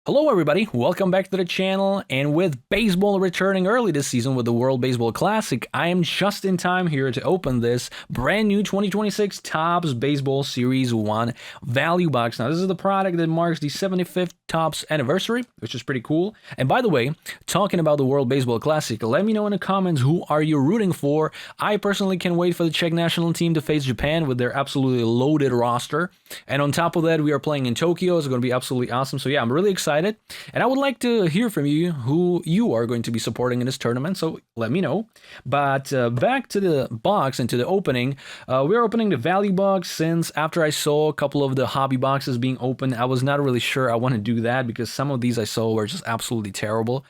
Hello everybody, welcome back to the channel, and with baseball returning early this season with the World Baseball Classic, I am just in time here to open this brand new 2026 Topps Baseball Series 1 Value Box. Now this is the product that marks the 75th Topps anniversary, which is pretty cool. And by the way, talking about the World Baseball Classic, let me know in the comments who are you rooting for. I personally can't wait for the Czech national team to face Japan with their absolutely loaded roster. And on top of that, we are playing in Tokyo. It's going to be absolutely awesome. So yeah, I'm really excited. And I would like to hear from you who you are going to be supporting in this tournament, so let me know. But back to the box and to the opening. We're opening the value box since after I saw a couple of the hobby boxes being opened, I was not really sure I want to do that because some of these I saw were just absolutely terrible.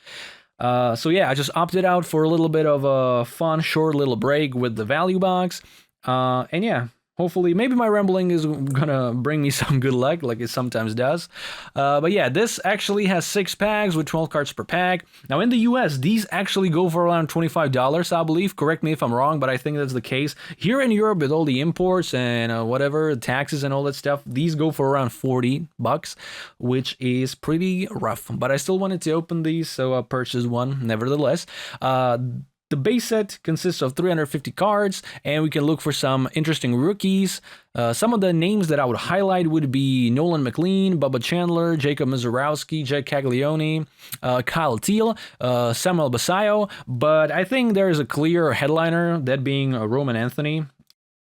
So yeah, I just opted out for a little bit of a fun, short little break with the value box. And yeah, hopefully, maybe my rambling is gonna bring me some good luck, like it sometimes does. But yeah, this actually has 6 packs with 12 cards per pack. Now in the US, these actually go for around $25, I believe. Correct me if I'm wrong, but I think that's the case. Here in Europe, with all the imports and whatever, taxes and all that stuff, these go for around 40 bucks, which is pretty rough. But I still wanted to open these, so I purchased one nevertheless. The base set consists of 350 cards, and we can look for some interesting rookies. Some of the names that I would highlight would be Nolan McLean, Bubba Chandler, Jacob Misiorowski, Jack Caglianone, Kyle Teal, Samuel Basayo, but I think there is a clear headliner, that being Roman Anthony.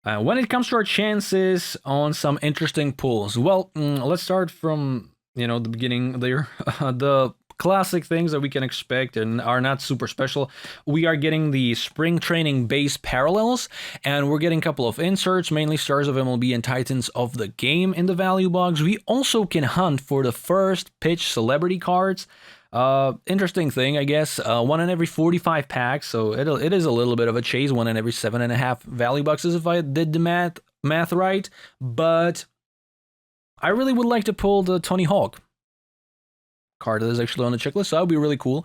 When it comes to our chances on some interesting pulls, well, let's start from the beginning there. The classic things that we can expect and are not super special. We are getting the spring training base parallels, and we're getting a couple of inserts, mainly stars of MLB and titans of the game in the value box. We also can hunt for the first pitch celebrity cards. Interesting thing, I guess. One in every 45 packs, so it is a little bit of a chase. One in every 7.5 value boxes, if I did the math right. But I really would like to pull the Tony Hawk card that is actually on the checklist, so that would be really cool.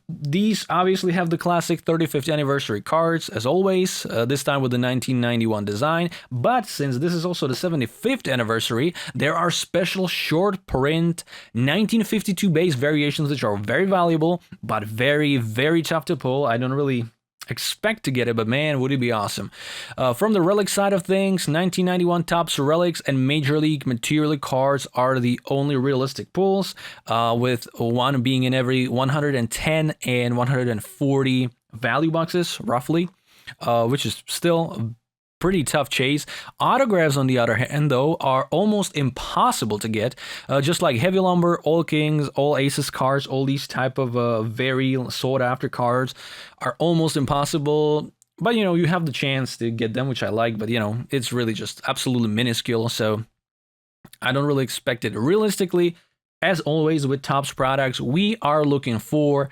These obviously have the classic 35th anniversary cards, as always, this time with the 1991 design, but since this is also the 75th anniversary, there are special short print 1952 base variations which are very valuable, but very, very tough to pull. I don't really expect to get it, but man, would it be awesome. From the relic side of things, 1991 Topps relics and Major League Material cards are the only realistic pulls, with one being in every 110 and 140 value boxes, roughly, which is still a pretty tough chase. Autographs, on the other hand, though, are almost impossible to get. Just like Heavy Lumber, All Kings, All Aces cards, all these type of very sought after cards are almost impossible. But you have the chance to get them, which I like. But it's really just absolutely minuscule. So I don't really expect it. Realistically, as always with Topps products, we are looking for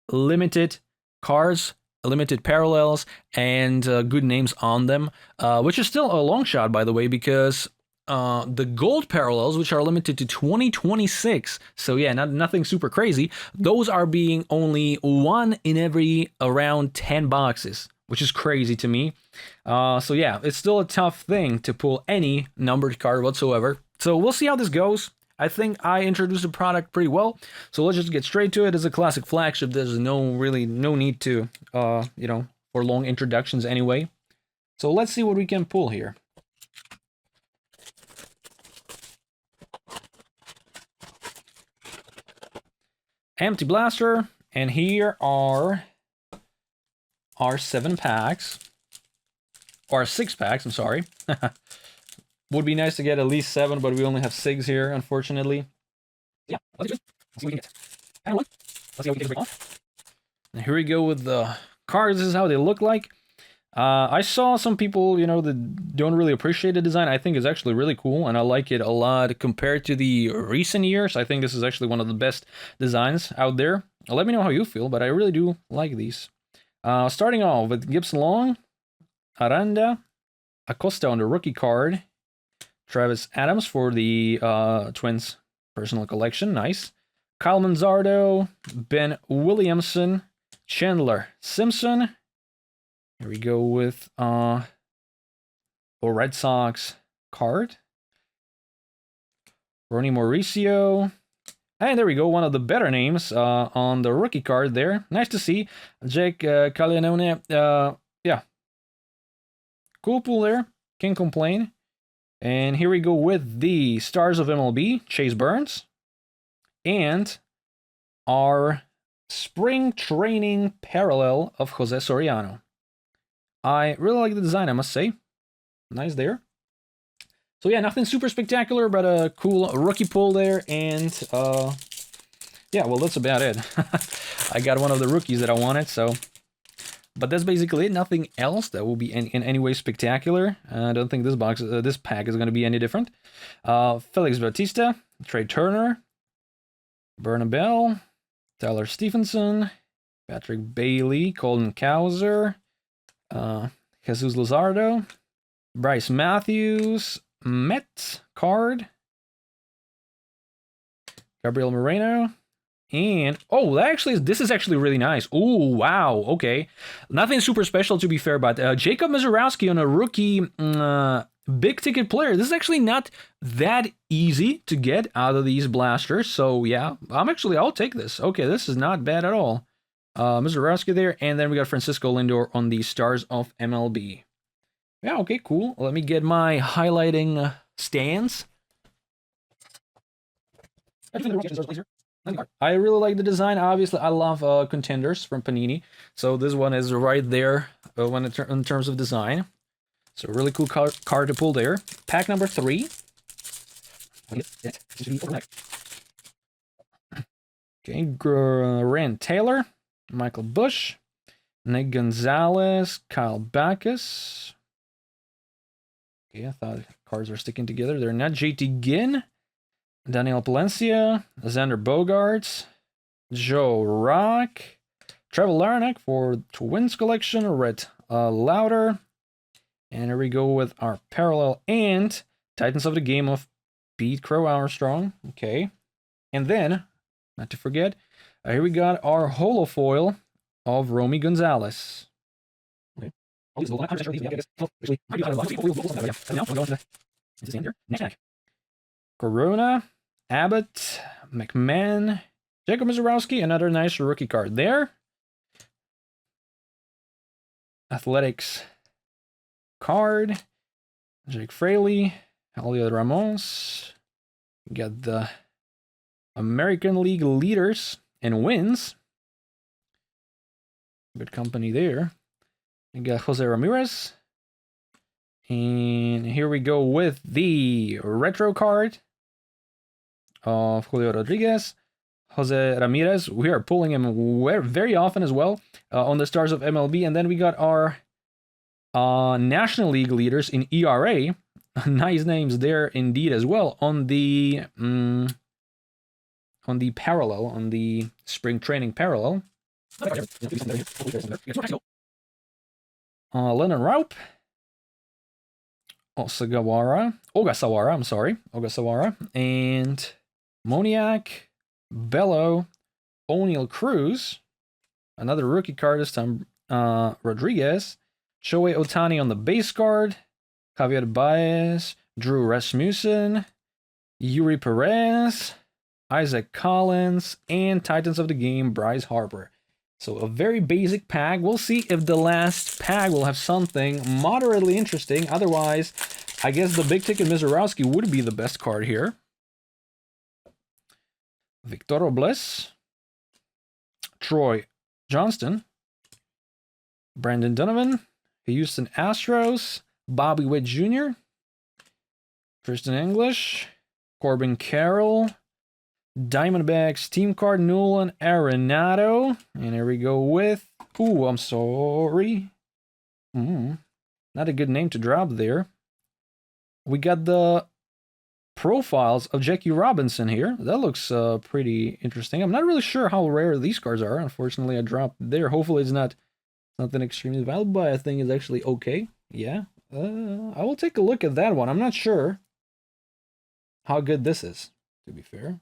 limited cards, limited parallels, and good names on them, which is still a long shot, by the way, because the gold parallels, which are limited to 2026, so yeah, nothing super crazy, those are being only one in every around 10 boxes, which is crazy to me. So yeah, it's still a tough thing to pull any numbered card whatsoever. So we'll see how this goes. I think I introduced the product pretty well, so let's just get straight to it. It's a classic flagship. There's no need to, for long introductions anyway. So let's see what we can pull here. Empty blaster, and here are our 7 packs, or 6 packs, I'm sorry. Would be nice to get at least 7, but we only have 6 here, unfortunately. Yeah, let's see what we can get. And let's see how we can get off. And here we go with the cards. This is how they look like. I saw some people, that don't really appreciate the design. I think it's actually really cool, and I like it a lot compared to the recent years. I think this is actually one of the best designs out there. Let me know how you feel, but I really do like these. Starting off with Gibson Long, Aranda, Acosta on the rookie card, Travis Adams for the Twins personal collection, nice. Kyle Manzardo, Ben Williamson, Chandler Simpson. Here we go with a Red Sox card. Ronnie Mauricio, And there we go, one of the better names on the rookie card there. Nice to see. Jake Caglianone. Yeah. Cool pull there. Can't complain. And here we go with the Stars of MLB, Chase Burns. And our Spring Training Parallel of Jose Soriano. I really like the design, I must say. Nice there. So yeah, nothing super spectacular, but a cool rookie pull there, and yeah, well, that's about it. I got one of the rookies that I wanted, so... But that's basically it, nothing else that will be in any way spectacular. I don't think this pack is going to be any different. Felix Bautista, Trey Turner, Berna Bell, Tyler Stephenson, Patrick Bailey, Colton Cowser, Jesus Luzardo, Bryce Matthews, Met card, Gabriel Moreno, and oh, this is actually really nice. Oh wow, okay, nothing super special to be fair, but Jacob Misiorowski on a rookie big ticket player. This is actually not that easy to get out of these blasters, so yeah, I'll take this. Okay, this is not bad at all. Misiorowski there, and then we got Francisco Lindor on the Stars of MLB. Yeah, okay, cool. Let me get my highlighting stands. I really like the design. Obviously, I love contenders from Panini. So this one is right there in terms of design. So really cool card to pull there. Pack number 3. Okay, Rand Taylor, Michael Bush, Nick Gonzalez, Kyle Backus. Okay, I thought cards are sticking together. They're not. JT Ginn, Daniel Palencia, Xander Bogaerts, Joe Rock, Trevor Larnach for Twins collection, Rhett Lauder. And here we go with our parallel and Titans of the Game of Pete Crow Armstrong. Okay. And then, not to forget, here we got our holofoil of Romy Gonzalez. Okay. Corona, Abbott, McMahon, Jacob Misiorowski, another nice rookie card there. Athletics card, Jake Fraley, Julio Ramos. We got the American League leaders and wins. Good company there. We got Jose Ramirez. And here we go with the retro card of Julio Rodriguez. Jose Ramirez. We are pulling him very often as well on the Stars of MLB. And then we got our National League leaders in ERA. Nice names there indeed as well on the parallel, on the spring training parallel. Lennon Raup, Ogasawara, and Moniak, Bello, O'Neill Cruz, another rookie card this time, Rodriguez, Shohei Ohtani on the base card, Javier Baez, Drew Rasmussen, Yuri Perez, Isaac Collins, and Titans of the Game, Bryce Harper. So a very basic pack. We'll see if the last pack will have something moderately interesting. Otherwise, I guess the big ticket Misiorowski would be the best card here. Victor Robles, Troy Johnston, Brandon Donovan, Houston Astros, Bobby Witt Jr., Tristan English, Corbin Carroll, Diamondbacks team card, Nolan Arenado. And here we go with... Ooh, I'm sorry. Not a good name to drop there. We got the profiles of Jackie Robinson here. That looks pretty interesting. I'm not really sure how rare these cards are. Unfortunately, I dropped there. Hopefully it's not something extremely valuable, but I think it's actually okay. Yeah. I will take a look at that one. I'm not sure how good this is, to be fair.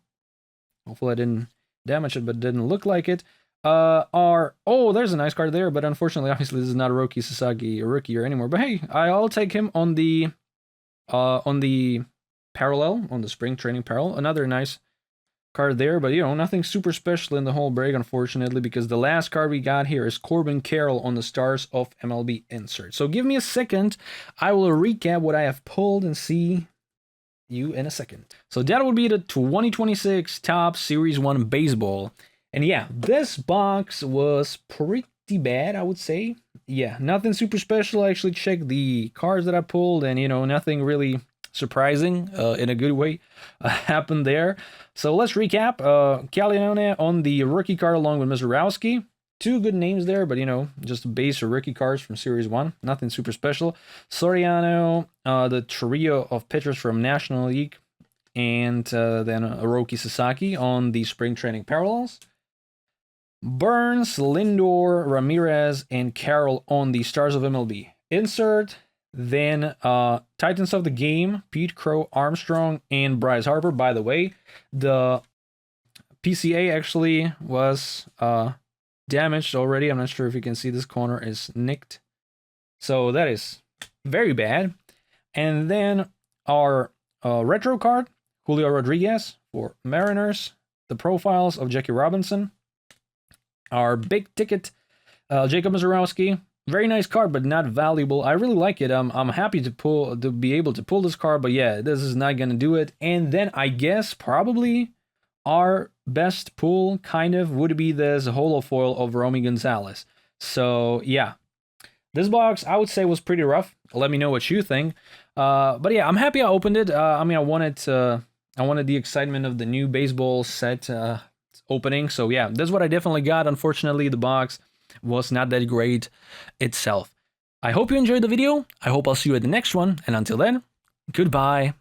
Hopefully I didn't damage it, but it didn't look like it. There's a nice card there, but unfortunately, obviously, this is not a Roki Sasaki rookie or anymore. But hey, I'll take him on the parallel, on the spring training parallel. Another nice card there, but you know, nothing super special in the whole break, unfortunately, because the last card we got here is Corbin Carroll on the Stars of MLB insert. So give me a second, I will recap what I have pulled and see you in a second. So that would be the 2026 Topps Series 1 Baseball. And yeah, this box was pretty bad, I would say. Yeah, nothing super special. I actually checked the cards that I pulled, and you know, nothing really surprising in a good way happened there. So let's recap. Caglianone on the rookie card along with Misiorowski. Two good names there, but you know, just base or rookie cards from Series 1. Nothing super special. Soriano, the trio of pitchers from National League, and then Hiroki Sasaki on the spring training parallels. Burns, Lindor, Ramirez, and Carroll on the Stars of MLB insert. Then Titans of the Game, Pete Crow, Armstrong, and Bryce Harper. By the way, the PCA actually was damaged already. I'm not sure if you can see this corner is nicked. So that is very bad. And then our retro card, Julio Rodriguez for Mariners. The profiles of Jackie Robinson. Our big ticket, Jacob Misiorowski. Very nice card, but not valuable. I really like it. I'm happy to be able to pull this card, but yeah, this is not gonna do it. And then I guess probably our best pull kind of would be this holo foil of Romy Gonzalez. So yeah, this box I would say was pretty rough. Let me know what you think. But yeah, I'm happy I opened it. I mean, I wanted the excitement of the new baseball set opening. So yeah, that's what I definitely got. Unfortunately, the box was not that great itself. I hope you enjoyed the video. I hope I'll see you at the next one. And until then, goodbye.